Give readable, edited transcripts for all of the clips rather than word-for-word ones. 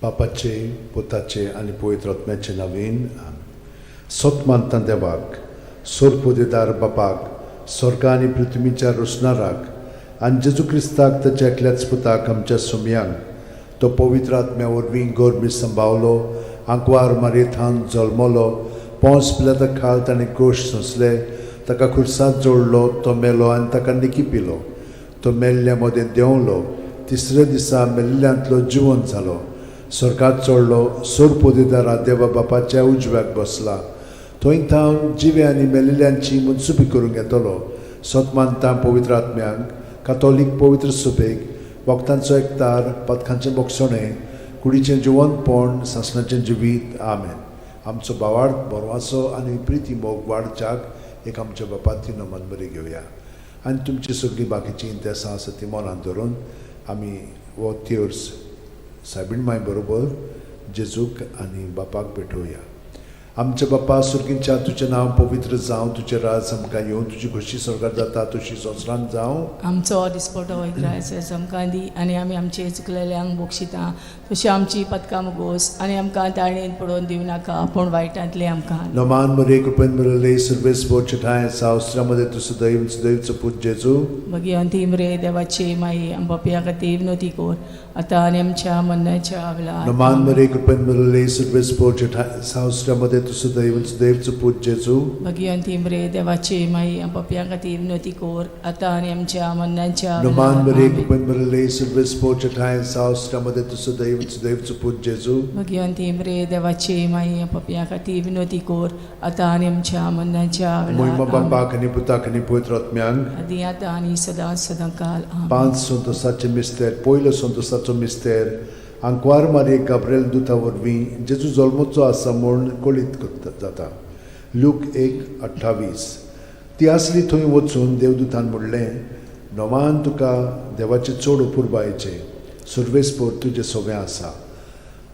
बापाचे, पुताचे आनी पवित्र आत्म्याचे नांवेन सोत मानता देवाक, सोरपोदेदार बापाक, स्वर्ग आनी पृथ्वीच्या रोसणाराक आनी जेजू क्रिस्ताक ताच्या एकल्याच पुताक आमच्या सुमयांक तो पवित्र आत्म्या वरवीं गोरबी संभावलो, आंकवार मारयेंत जल्मलो, पोंस पिलाता खाल ताणें गोश सोंसले, ताका खुर्सांत जोडलो, तो मेलो आनी ताका निकी पिलो, तो मेल्ल्या मदें देंवलो, तिसऱ्या दिसा मेल्ल्यांतलो जिवंत जालो, स्वर्गात चडलो, सोरपोदेदारा देवा बापाच्या उजव्याक बसला, थंय थावन जिवे आनी मेलिल्ल्यांची मनसुबी करूंक येतलो. सोत मानता पवित्र आत्म्यांक, कातोलीक पवित्र सुबेक, वखदांचो एकतार, पथकांचें मोगसणें, कुडीचें जिवंतपण, सासणाचें जिवीत. आमेन. आमचो भावार्थ बरवासो आनी प्रिती मोग वाडच्याक एक आमच्या बापाची नमन बरी घेवया आनी तुमची सगळीं बाकीची इंतेसां आसा ती मनांत धरून आमी हो तिर्स सायबीण माय बरोबर जेजूक आनी बापाक भेटोवया. आमचे बापा सुर्गींच्या तुजें नांव पवित्र जावं, तुजें राज आमकां येवं, तुजी खोशी स्वर्गांत जाता तशी संवसारांत जावं. आमचो दिसपटो वैद्रायचो आमकां दी आनी आमी आमचे चुकलेल्यांक बक्षिता तशी आमची पदकां मुगोस आनी आमकां ताळणेन पडोवन दिवं नाका पूण वायटांतले आमकां. नमान मरे कृपेन मरले सर्वेस बोचठाय सावस्त्रामध्ये तुझं दैवचं पूज जेजू मगी अंती मरे देवाची माई आंबापिया खातीर विनोती कोर आतां आनी आमच्या मरणाच्या वेळार. नमान मरे कृपेन मरले सर्वेस बोचठाय सावस्त्रामध्ये तुझं दैवचं पूज जेजू मगी अंती मरे देवाची माई आंबापिया खातीर विनोती कोर आतां आनी आमच्या मरणाच्या नमान वेळार. मरे कृपेन मरले सर्वेस बोचठाय सावस्त्रामध्ये तुझं दैवचं पूज जेजू मगी अंती मरे देवाची माई आंबापिया खातीर विनोती कोर आतां आनी आमच्या मरणाच्या मोहिमा वेळार. बापाक आनी पुताक आनी पवित्र आत्म्यांक. आदी आतां आनी सदां सदांकाल. आमेन. 5 संतोसाचे मिस्तेर, पयलो संतोसाचो मिस्तेर, आंकवार मारये गाब्रिएल दुता वरवीं जेजू जल्मोचो आसा म्हूण कळीत जाता. लूक 1:28. ती आसली थंय वचून देवदूतान म्हणलें, नोमान तुका देवाचे चड उपुरबायेचें सर्वेस्पोर तुजें सगळें आसा.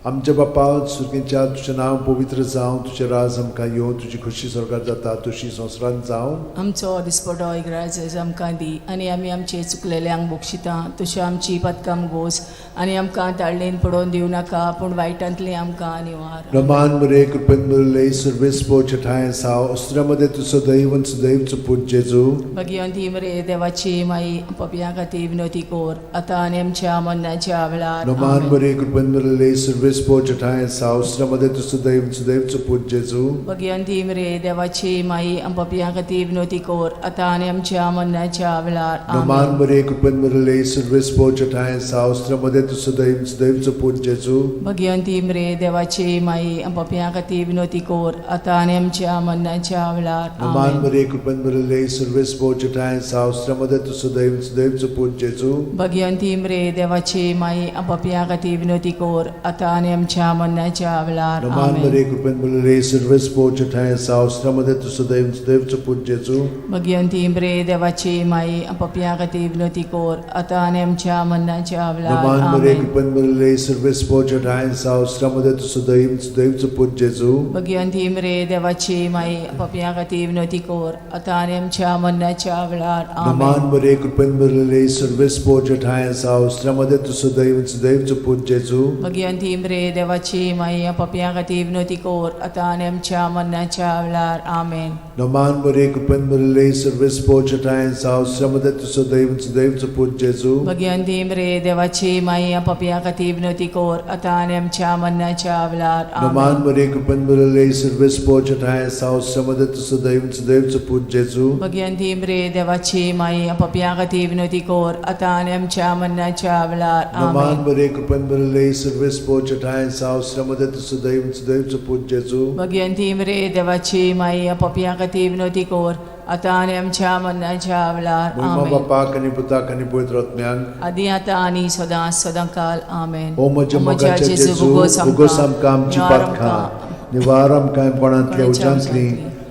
आमच्या बापा सुर्गींच्या तुजें नांव पवित्र जावं, तुजें राज आमकां येवं, तुजी खोशी स्वर्गांत जाता तशी संवसारांत जावं. आमचो दिसपटो इग्रायज आमकां दी आनी आमी आमचे चुकलेल्यांक बक्षिता तशें आमची पदकां मुगोस आनी आमकां ताळणेन पडोवन दिवं नाका पूण वायटांतली आमकां निवार. नमान मरे कृपेन मरले सर्वेस्पोर चठाय साव अस्त्रामध्ये तुझं दैवचं पूज जेजू भगवंती मरे देवाची माई पपिया खातीर विनोती कोर आतां आनी आमच्या मरणाच्या वेळार. नमान मरे कृपेन मरले सर्वेस्पोर चठाय साव अस्त्रामध्ये तुझं दैवचं पूज जेजू भगवंती मरे देवाची माई पपिया खातीर विनोती कोर आतां आनी आमच्या मरणाच्या वेळार. नमान मरे कृपेन मरले सर्वेस्पोर चठाय साव अस्त्रामध्ये तुझं दैवचं पूज जेजू भगवंती मरे देवाची माई पपिया खातीर विनोती कोर आतां आनी आमच्या मरणाच्या वेळार. नमान मरे कृपेन मरले सर्वेस्पोर चठाय साव अस्त्रामध्ये तुझं दैवचं पूज जेजू भगवंती मरे देवाची माई पपिया खातीर विनोती कोर आतां आनी आमच्या मरणाच्या वेळार. नमान मरे कृपेन मरले सर्वेस्पोर चठाय साव अस्त्रामध्ये तुझं दैवचं पूज जेजू भगवंती मरे देवाची माई पपिया खातीर विनोती कोर आतां आनी आमच्या मरणाच्या वेळार. नमान मरे कृपेन मरले सर्वेस्पोर चठाय साव अस्त्रामध्ये तुझं दैवचं पूज जेजू भगवंती मरे देवाची माई पपिया खातीर विनोती कोर आतां आनी आमच्या मरणाच्या वेळार. नमान मरे कृपेन मरले सर्वेस्पोर चठाय साव अस्त्रामध्ये तुझं दैवचं पूज जेजू भगवंती मरे देवाची माई पपिया खातीर विनोती कोर आतां आनी आमच्या मरणाच्या वेळार. आमेन. नमान मरे कृपेन मरले सर्वेस्पोर चठाय साव अस्त्रामध्ये तुझं दैवचं पूज जेजू भगवंती मरे देवाची माई पपिया खातीर विनोती कोर आतां आनी आमच्या मरणाच्या वेळार. नमान मरे कृपेन मरले सर्वेस्पोर चठाय साव अस्त्रामध्ये तुझं दैवचं पूज जेजू भगवंती मरे देवाची माई पपिया खातीर विनोती कोर आतां आनी आमच्या मरणाच्या वेळार. नमान मरे कृपेन मरले सर्वेस्पोर चठाय साव अस्त्रामध्ये तुझं दैवचं पूज जेजू भगवंती मरे देवाची माई पपिया खातीर विनोती कोर आतां आनी आमच्या मरणाच्या वेळार. मोहिमा बापाक आनी पुताक आनी पवित्र आत्म्यांक. आदी आतां आनी सदां सदांकाल. आमेन. ओ म्हज्या मोगाचे जेजू उगोस आमकां आमची पातखां निवार आमकां कोणांतल्या उज्यांतली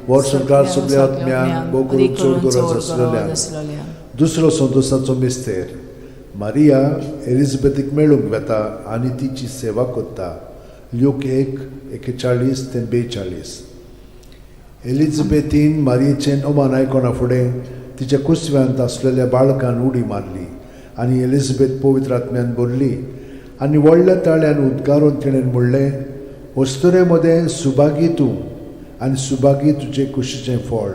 वर सरकार सगळ्या आत्म्यांक बोगून चड गरज आसलेल्या. दुसरो संतोसाचो मिस्तेर, मारिया एलिझाबेथीक मेळूंक वेता आनी तिची सेवा करता. लूक 1:41-42. एलिझाबेथीन मारियेचें ओमान आयकोना फुडें तिच्या कुसव्यांत आसलेल्या बाळकान उडी मारली आनी एलिझाबेथ पवित्र आत्म्यान बोरली आनी व्हडल्या ताळ्यान उद्गारून तिणें म्हणलें, वस्तुरे मदें सुभागी तूं आनी सुभागी तुजें कुशीचें फळ.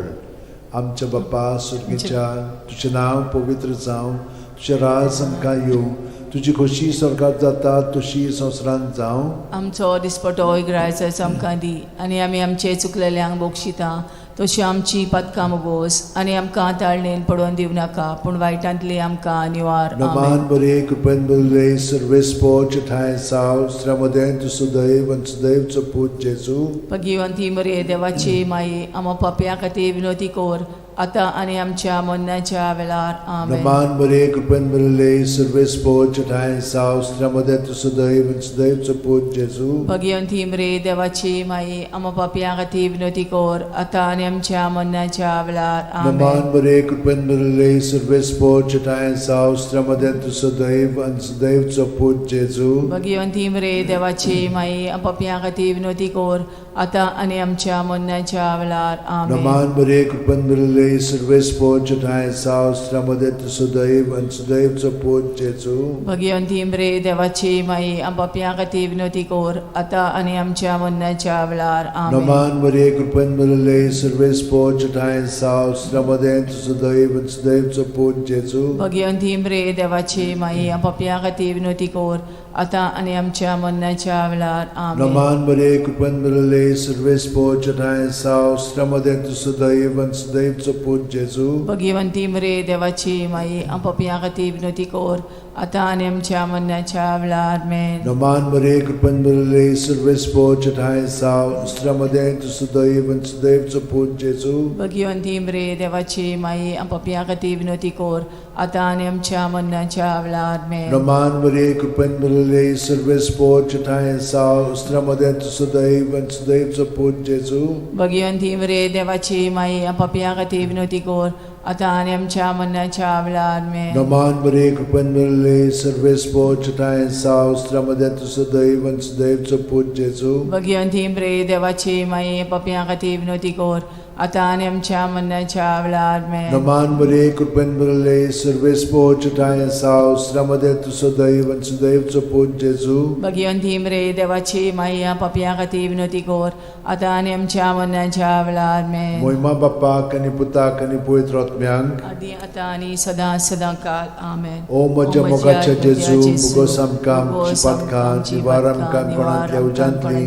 आमच्या बाप्पा सुर्गेच्या, तुजें नांव पवित्र जावं, तुजें राज आमकां येवं, तुजी खोशी स्वर्गांत जाता तशी संवसारांत जावं. आमचो दिसपटो इग्रायचो आमकां दी, आनी आमी आमचे चुकलेल्यांक बोगशिता तशी आमची पदकां मोगोस, आनी आमकां ताळणेन पडोवन दिवं नाका, पूण वायटांतली आमकां निवार. नमान बरे कृपेन भरले सर्वेस्पो ठाय साव श्रमदेन तू सुदैव आनी सुदैवचो पूत जेजू. भगिवंती मरे देवाची माये, आमो पापयां खातीर विनोदी कोर, आतां आनी आमच्या मरणाच्या वेळार. आमेन. नमान बरे कृपेन भरले सर्वेस्पो ठाय साव श्रमदेन तू सुदैव आनी सुदैवचो पूत जेजू. भगिवंती मरे देवाची माये, आमो पापयां खातीर विनोदी कोर, आतां आनी आमच्या मरणाच्या वेळार. आमेन. नमान बरे कृपेन भरले सर्वेस्पो ठाय साव श्रमदेन तू सुदैव आनी सुदैवचो पूत जेजू. भगिवंती मरे देवाची माये, आमो पापयां खातीर विनोदी कोर, आतां आनी आमच्या मरणाच्या वेळार. आमेन. नमान बरे कृपेन भरले सर्वेस्पो ठाय साव श्रमदेन तू सुदैव आनी सुदैवचो पूत जेजू. भगिवंती मरे देवाची माये, आमो पापयां खातीर विनोदी कोर, आतां आनी आमच्या मरणाच्या वेळार. आमेन. नमान बरे कृपेन भरले सर्वेस्पो ठाय साव श्रमदेन तू सुदैव आनी सुदैवचो पूत जेजू. भगिवंती मरे देवाची माये, आमो पापयां खातीर विनोदी कोर, आतां आनी आमच्या मरणाच्या वेळार. आमेन. नमान बरे कृपेन भरले सर्वेस्पो ठाय साव श्रमदेन तू सुदैव आनी सुदैवचो पूत जेजू. भगिवंती मरे देवाची माये, आमो पापयां खातीर विनोदी कोर, आतां आनी आमच्या मरणाच्या वेळार. आमेन. नमान बरे कृपेन भरले सर्वेस्पो ठाय साव श्रमदेन तू सुदैव आनी सुदैवचो पूत जेजू. भगिवंती मरे देवाची माये, आमो पापयां खातीर विनोदी कोर, आतां आनी आमच्या मरणाच्या वेळार. आमेन. नमान बरे कृपेन भरले सर्वेस्पो ठाय साव श्रमदेन तू सुदैव आनी सुदैवचो पूत जेजू. भगिवंती मरे देवाची माये, आमो पापयां खातीर विनोदी कोर, आतां आनी आमच्या मरणाच्या वेळार. आमेन. नमान बरे कृपेन भरले सर्वेस्पो ठाय साव श्रमदेन तू सुदैव आनी सुदैवचो पूत जेजू. भगिवंती मरे देवाची माये, पापयां खातीर विनोदी कोर, आतां आनी आमच्या मरणाच्या वेळार. आमेन. नमान बरे कृपेन भरले सर्वेस्पो ठाय साव श्रमदेन तू सुदैव आनी सुदैवचो पूत जेजू. भगिवंती मरे देवाची माये, पापयां खातीर विनोदी कोर, आतां आनी आमच्या मरणाच्या वेळार. आमेन. मोहिमा बाप्पाक आनी पुताक आनी पवित्र आत्म्यांक. आदी आतां आनी सदां सदांकाळ. आमेन. ओ म्हज्या मोगाच्या जेजू, मुगोस आमकां आमची पातकां, निवार आमकां कोणांतल्या उजांतली,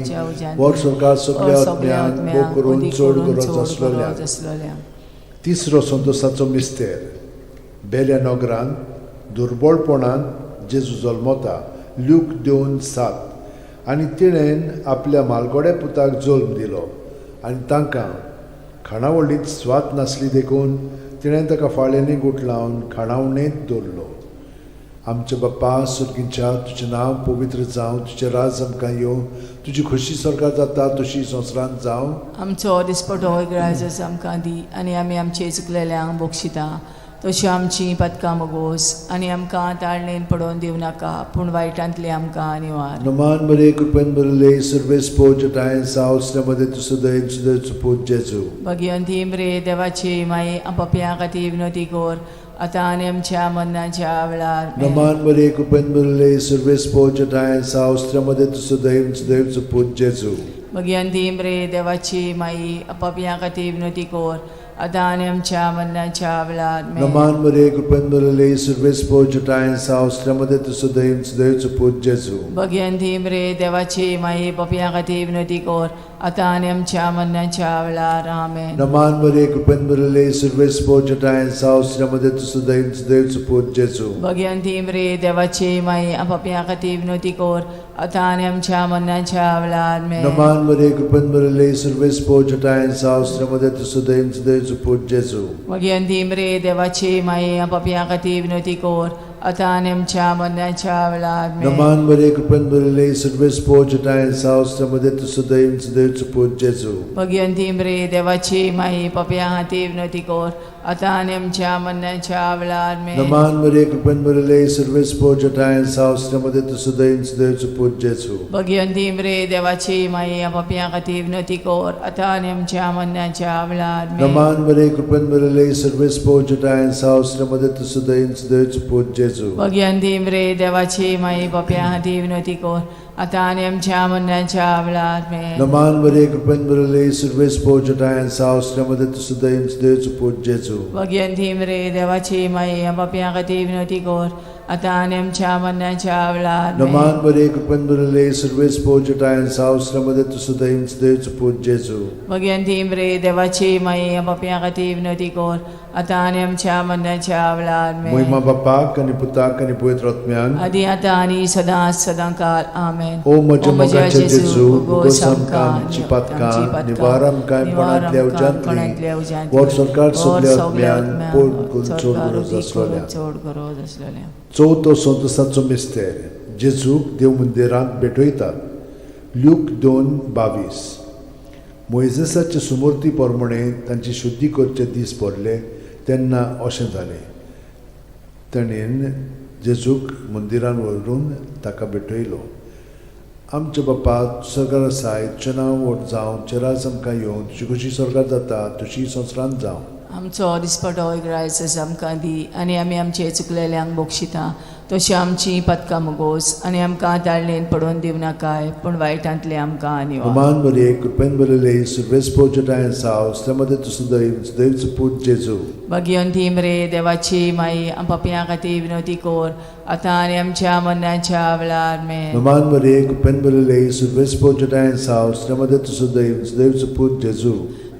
वर स्वर्गांत सगळ्या आत्म्यांक भोव करून चड गरज आसलेल्या. तिसरो संतोसाचो मिस्तेर. बेल्या नगरान दुर्बळपणान जेजू जल्मता. ल्यूक 2:7. आनी तिणेन आपल्या मालगोड्या पुताक जल्म दिलो, आनी तांकां खाणावळींत स्वात नासली देखून तिणें ताका फाळ्यांनी गुट लावन खाणावणेंत दवरलो. आमचे बाप्पा सुर्गीच्या, तुजें नांव पवित्र जावं, तुजें राज आमकां येवं, तुजी खोशी स्वर्गांत जाता तशी संवसारांत जावं. आमचो दिसपटो इग्रायज आमकां दी, आनी आमी आमचे चुकलेल्यांक बोगशिता तशी आमची पदकां मोगोस, आनी आमकां ताळणेन पडोवन दिवं नाका, पूण वायटांतली आमकां निवार. नमान बरे कृपेन भरले सर्वेस्पो ठाय साव श्रमदेन तू सुदैव सुदैवचो पूत जेजू. भगिवंती मरे देवाची माये, आमो पापयां खातीर विनोदी कोर, आतां आनी आमच्या मरणाच्या वेळार. आमेन. नमान बरे कृपेन भरले सर्वेस्पो ठाय साव श्रमदेन तू सुदैव सुदैवचो पूत जेजू. भगिवंती मरे देवाची माये, आमो पापयां खातीर विनोदी कोर, आतां आनी आमच्या मरणाच्या वेळार. आमेन. नमान बरे कृपेन भरले सर्वेस्पो ठाय साव श्रमदेन तू सुदैव सुदैवचो पूत जेजू. भगिवंती मरे देवाची माये, पापयां खातीर विनोदी कोर, आतां आनी आमच्या मरणाच्या वेळार. आमेन. नमान बरे कृपेन भरले सर्वेस्पो ठाय साव श्रमदेन तू सुदैव सुदैवचो पूत जेजू. भगिवंती मरे देवाची माये, आमो पापयां खातीर विनोदी कोर, आतां आनी आमच्या मरणाच्या वेळार. आमेन. नमान बरे कृपेन भरले सर्वेस्पो ठाय साव श्रमदेन तू सुदैव सुदैवचो पूत जेजू. भगिवंती मरे देवाची माये, आमो पापयां खातीर विनोदी कोर, आतां आनी आमच्या मरणाच्या वेळार. आमेन. नमान बरे कृपेन भरले सर्वेस्पो ठाय साव श्रमदेन तू सुदैव सुदैवचो पूत जेजू. भगिवंती मरे देवाची माये, पापयां खातीर विनोदी कोर, आता आणि आमच्या मरणाच्या वेळा आमेन. नमान मरे कृपन मरले सर्वेस पोचटाय सावस्त्रमध्ये तुसुदैन सुदैवचो पूज जेजू. भगवंती मरे देवाची माई आपापया खातीर विनंती कर आता आणि आमच्या मरणाच्या वेळा आमेन. नमान मरे कृपन मरले सर्वेस पोचटाय सावस्त्रमध्ये तुसुदैन सुदैवचो पूज जेजू. भगवंती मरे देवाची माई आपापया खातीर विनंती कर आता आणि आमच्या मरणाच्या वेळा आमेन. नमान मरे कृपन मरले सर्वेस पोचटाय सावस्त्रमध्ये तुसुदैन सुदैवचो पूज जेजू. भगवंती मरे देवाची माई आपापया खातीर विनंती कर आता आणि आमच्या मरणाच्या वेळा आमेन. नमान मरे कृपन मरले सर्वेस पोचटाय सावस्त्रमध्ये तुसुदैन सुदैवचो पूज जेजू. भगवंती मरे देवाची माई आपापया खातीर विनंती कर आता आणि आमच्या मरणाच्या वेळा आमेन. महिमा बापाक आनी पुताक आनी पवित्र आत्म्याक आदी आता आणि सदांकाळ आमेन. ओ म्हज्या जेजू उगोस आमकां आमची पातकां निवार आमकां कोणांतल्या उज्यांतली वोट सरकार सगल्या आत्म्यान पोट करून चोड गरज आसलोल्या. चोड गरज आसलोल्या. चवथो संतोसाचो मिस्तेर जेजूक देव मंदिरांत भेटयतात. ल्यूक 2:22. मोइजेसाचे सुमूर्ती प्रमाणे तांची शुद्धी करचे दीस पडले तेन्ना अशें जालें. ताणेन जेजूक मंदिरान व्हरून ताका भेटयलो. आमचे बापा स्वर्गार आसाय तुजें नांव व्हड जावं तुजें राज आमकां येवं तुजी कशी स्वर्गार जाता तशी संवसारांत जावं. आमचो दिसपटो इग्रायस आमकां दी आनी आमी आमचे चुकलेल्यांक बक्षिता तशी आमची पदकां मोगोस आनी आमकां दाळणेन पडोवन दिवं नाकाय पूण वायटांतले आमकां आनी नमान मरे कृपेन बरले सर्वेस पोचटाय सावस्त्रमध्ये सुदैवचो पूज जेजू. भगवंती मरे देवाची माई आपापया खातीर विनंती कर आता आनी आमच्या मरणाच्या वेळा आमेन. नमान मरे कृपेन बरले सर्वेस पोचटाय सावस्त्रमध्ये सुदैवचो पूज जेजू.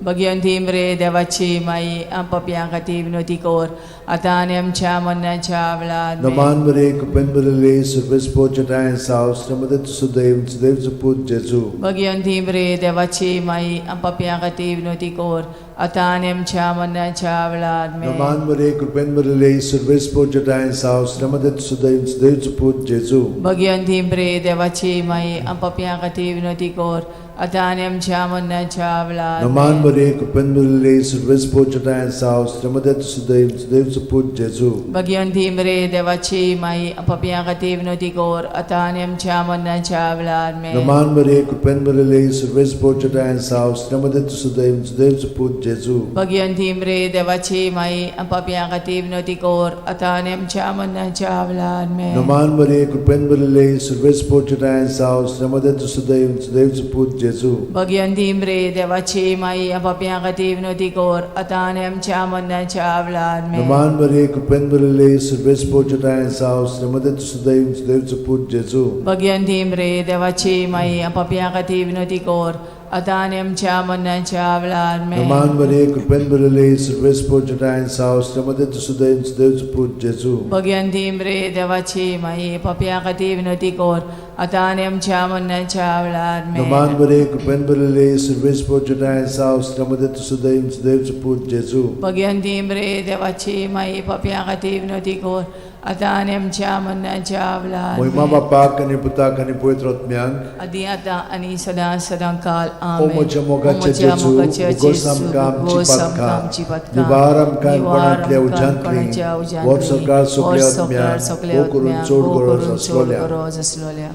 भगवंती मरे देवाची माई आपापया खातीर विनंती कर आता आनी आमच्या मरणाच्या वेळा आमेन. नमान मरे कृपेन बरले सर्वेस पोचटाय सावस्त्रमध्ये सुदैवचो पूज जेजू. भगवंती मरे देवाची माई आपापया खातीर विनंती कर आता आनी आमच्या मरणाच्या वेळा आमेन. नमान मरे कृपेन बरले सर्वेस पोचटाय सावस्त्रमध्ये सुदैवचो पूज जेजू. भगवंती मरे देवाची माई आपापया खातीर विनंती कर आता आनी आमच्या मरणाच्या वेळा नमान मरे कृपेन बरले सर्वेस पोचटाय सावस्त्रमध्ये सुदैवचो पूज जेजू. भगवंती मरे देवाची माई आपापया खातीर विनंती कर आता आनी आमच्या मरणाच्या वेळा आमेन. नमान मरे कृपेन बरले सर्वेस पोचटाय सावस्त्रमध्ये सुदैवचो पूज जेजू. भगवंती मरे देवाची माई आपापया खातीर विनंती कर आता आनी आमच्या मरणाच्या वेळा आमेन. नमान मरे कृपेन बरले सर्वेस पोचटाय सावस्त्रमध्ये सुदैवचो पूज जेजू. भगवंती मरे देवाची माई आपापया खातीर विनंती कर आता आनी आमच्या मरणाच्या वेळा आमेन. नमान मरे कृपेन बरले सर्वेस पोचटाय सावस्त्रमध्ये सुदैवचो पूज जेजू. भगवंती मरे देवाची माई आपापया खातीर विनंती कर आता आनी आमच्या मरणाच्या वेळा आमेन. नमान मरे कृपेन बरले सर्वेस पोचटाय सावस्त्रमध्ये सुदैवचो पूज जेजू. भगवंती मरे देवाची माई आपापया खातीर विनंती कर आता आनी आमच्या मरणाच्या वेळा आमेन. नमान मरे कृपेन बरले सर्वेस पोचटाय सावस्त्रमध्ये सुदैवचो पूज जेजू. भगवंती मरे देवाची माई आपापया खातीर विनंती कर आता आनी आमच्या मरणाच्या वेळा महिमा आमेन. बापाक आनी पुताक आनी पवित्र आत्म्याक आदी आता आनी सदांकाळ ओ आमेन. म्हज्या मोगाचे जेजू उगोस आमकां आमची पातकां निवार आमकां कोणांतल्या उज्यांतली वोट सरकार सगल्या आत्म्याक ओ करून चोड गरज आसलोल्या.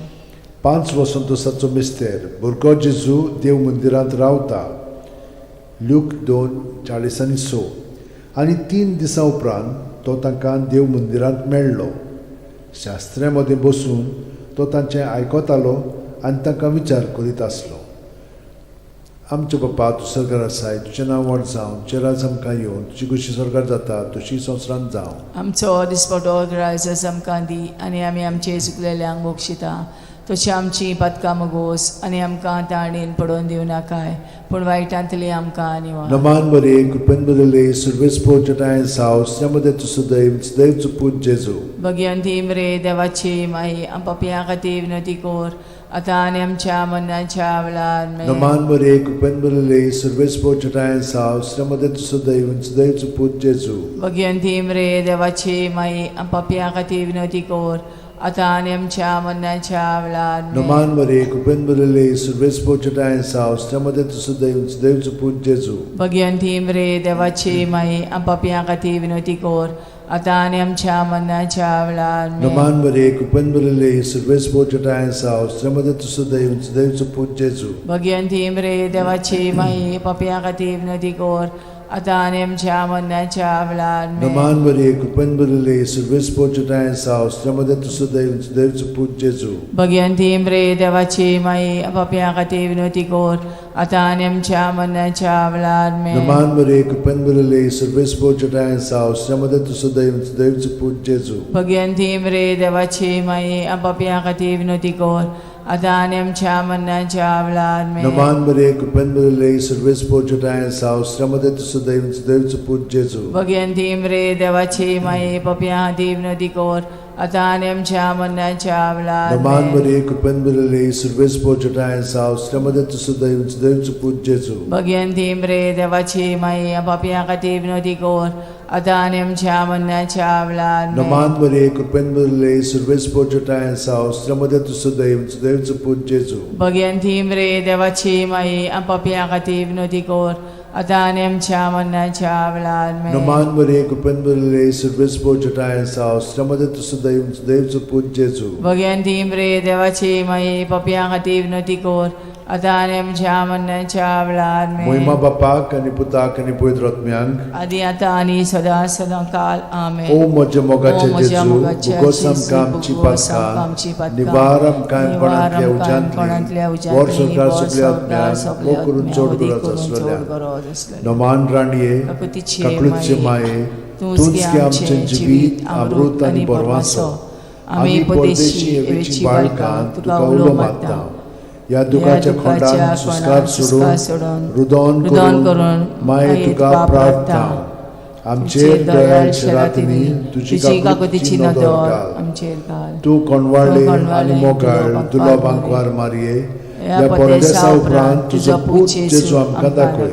5 संतोसाचो मिस्तेर भुरगो जेजू देव मंदिरांत रावता. ल्यूक 2:40-6. आनी 3 दिसां उपरांत तो तांकां देव मंदिरांत मेळ्ळो. शास्त्र्यां मदें बसून तो तांचें आयकतालो आनी तांकां विचार करीत आसलो. आमचे बापा तूं स्वर्गार आसाय तुजें नांव व्हड जावं तुजें राज आमकां येवं तुजी कशी स्वर्गार जाता तशी संवसारांत जावं. आमचो दिसपटो ग्रायस आमकां दी आनी आमी आमचे चुकलेल्यांक बक्षिता तशी आमची पदकां मोगोस आनी आमकां ताळणेन पडोवन दिवं नाकाय पूण वायटांतली आमकां आनी नमान मरे कृपेन बरले सर्वेस पोचटाय सावस्त्रमध्ये सुदैवचो पूज जेजू. भगवंती मरे देवाची माई आपापया खातीर विनंती कर आता आनी आमच्या मरणाच्या वेळा आमेन. नमान मरे कृपेन बरले सर्वेस पोचटाय सावस्त्रमध्ये सुदैवचो पूज जेजू. भगवंती मरे देवाची माई आपापया खातीर विनंती कर आता आणि आमच्या मरणाच्या वेळार Noman Maria, Cupen Bulele, Surves Pochata and South, Stramadet Sudeus, Deus Put Jesu. Bhagwanti मरे देवाची माई आपापिया खाती विनोती कोर आता आणि आमच्या मरणाच्या वेळार Noman Maria, Cupen Bulele, Surves Pochata and South, Stramadet Sudeus, Deus Put Jesu. Bhagwanti मरे देवाची माई आपापिया खाती विनोती कोर आता आणि आमच्या मरणाच्या वेळार Noman Maria, Cupen Bulele, Surves Pochata and South, Stramadet Sudeus, Deus Put Jesu. Bhagwanti मरे देवाची माई आपापिया खाती विनोती कोर आता आणि आमच्या मरणाच्या वेळार Noman Maria, Cupen Bulele, Surves Pochata and South, Stramadet Sudeus, Deus Put Jesu. Bhagwanti मरे देवाची माई आपापिया खाती विनोती कोर आता आणि आमच्या मरणाच्या वेळार Noman Maria, Cupen Bulele, Surves Pochata and South, Stramadet Sudeus, Deus Put Jesu. Bhagwanti मरे देवाची माई आपापिया खाती विनोती कोर आता आणि आमच्या मरणाच्या वेळार Noman Maria, Cupen Bulele, Surves Pochata and South, Stramadet Sudeus, Deus Put Jesu. Bhagwanti मरे देवाची माई आपापिया खाती विनोती कोर आता आणि आमच्या मरणाच्या वेळार Noman Maria, Cupen Bulele, Surves Pochata and South, Stramadet Sudeus, Deus Put Jesu. Bhagwanti मरे देवाची माई आपापिया खाती विनोती कोर आता आणि आमच्या मरणाच्या वेळार Noman Maria, Cupen Bulele, Surves Pochata and South, Stramadet Sudeus, Deus Put Jesu. Bhagwanti मरे देवाची माई आपापिया खाती विनोती कोर आता आणि आमच्या मरणाच्या वेळार Moima Bapak आणि Putak आणि Pavitr Atmyank. आदी आता आणि सदा सदा काल आमेन. O moja mogache O moja Jesu, mogache bugosam Jesu, kamci bugosam patka, kamci patka, nivaram kaim panatlia nivaram kaim ujantli, panatlia ujantli, vor sorkar vor subliatmyan, sorkar mokurun subliatmyan, chordurat kurun aswalya. chordurat aswalya. Noman raniye, Kakutiche kaklutche maye, tunski amche jivit, amrut आणि परवासो. आम्ही परदेशी एवेची बाळकां तुका उलो मागता. या दुखाच्या खोंडान सुस्कार सोडून रुदोन करून माये तुका प्रार्थना. आमचेर दयाळ शरातिनी तुझी काकुतीची नदर घाल. आमचेर घाल. तू कोणवाळे आणि मोगाळ तुला बांकवार मारये या परदेसा उपरांत तुझो पूत जेजू आमकां दाखय.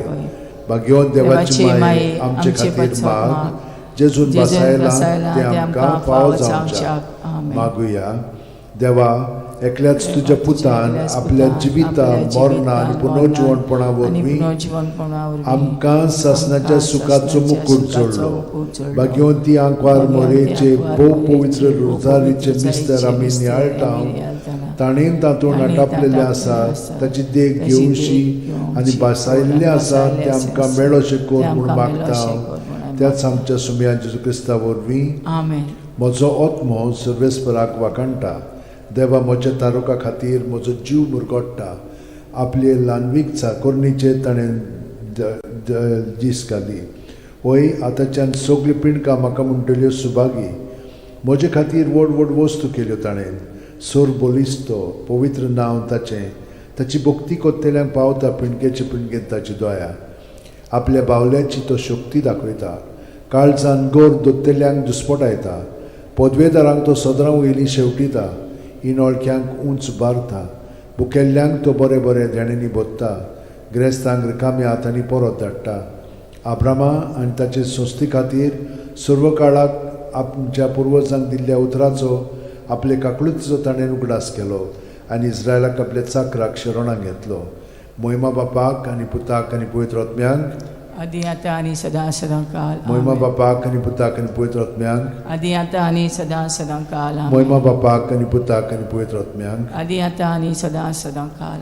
भाग्यवान देवाची माये आमचे खातीर माग, जेजून बसायला ते आमकां फावो जावच्या. मागुया. देवा, एकल्याच तुझ्या पुतान आपल्या जिविता मरणा आणि पुनर्जीवनपणा वरवीं आमकां सासणाच्या सुखाचो मुकुट जोडलो. भाग्यवंती आंकवार मोरेचे भोव पवित्र रोजारीचे मिस्तर आमी नियाळटाव. ताणें तातूंत आटापलेले आसा ताची देख घेवशी आनी बसायल्ले आसा ते आमकां मेळोशे कोर म्हूण मागता. त्याच आमच्या सुमया जेजू क्रिस्ता वरवीं म्हजो आत्मो सर्वेस्पराक वाकणटा. देवा, म्हज्या तारुका खातीर म्हजो जीव मुरगोडटा. आपले ल्हानवीक चाकोरणीचे ताणें दीस घाली. वय आतांच्यान सगळी पिणकां म्हाका म्हणटल्यो सुभागी. म्हजे खातीर व्हड व्हड वस्तू केल्यो ताणें. सोर बोलिस्तो पवित्र नांव ताचें. ताची भक्ती कोत्तेल्यांक पावता पिणकेचे पिणकेंत ताची दया. आपल्या बावल्याची तो शक्ती दाखयता. काळजान गोर दोत्तेल्यांक दुस्पटायता. पदवेदारांक तो सदरां वयली शेवटिता. इनोळख्यांक उंच बारता. बुकेल्ल्यांक तो बरे बरे देणेनी बोत्ता. गिरेस्तांक रिकाम्या हातांनी परत धाडटा. आब्रामा आनी ताचे संस्थे खातीर सर्व काळाक आमच्या पुर्वजांक दिल्ल्या उतराचो आपले काकळुचो ताणें उगडास केलो आनी इस्रायलाक आपल्या चाकराक शरणांत घेतलो. मोहिमा बापाक आनी पुताक आनी पवित्र आत्म्यांक आदी आता आणि सदा सदा काल. मोहिमा बापाक आनी पुताक आनी पवित्र आत्म्यांक. आदी आता आणि सदा सदा काल. मोहिमा बापाक आनी पुताक आनी पवित्र आत्म्यांक. आदी आता आणि सदा सदा काल.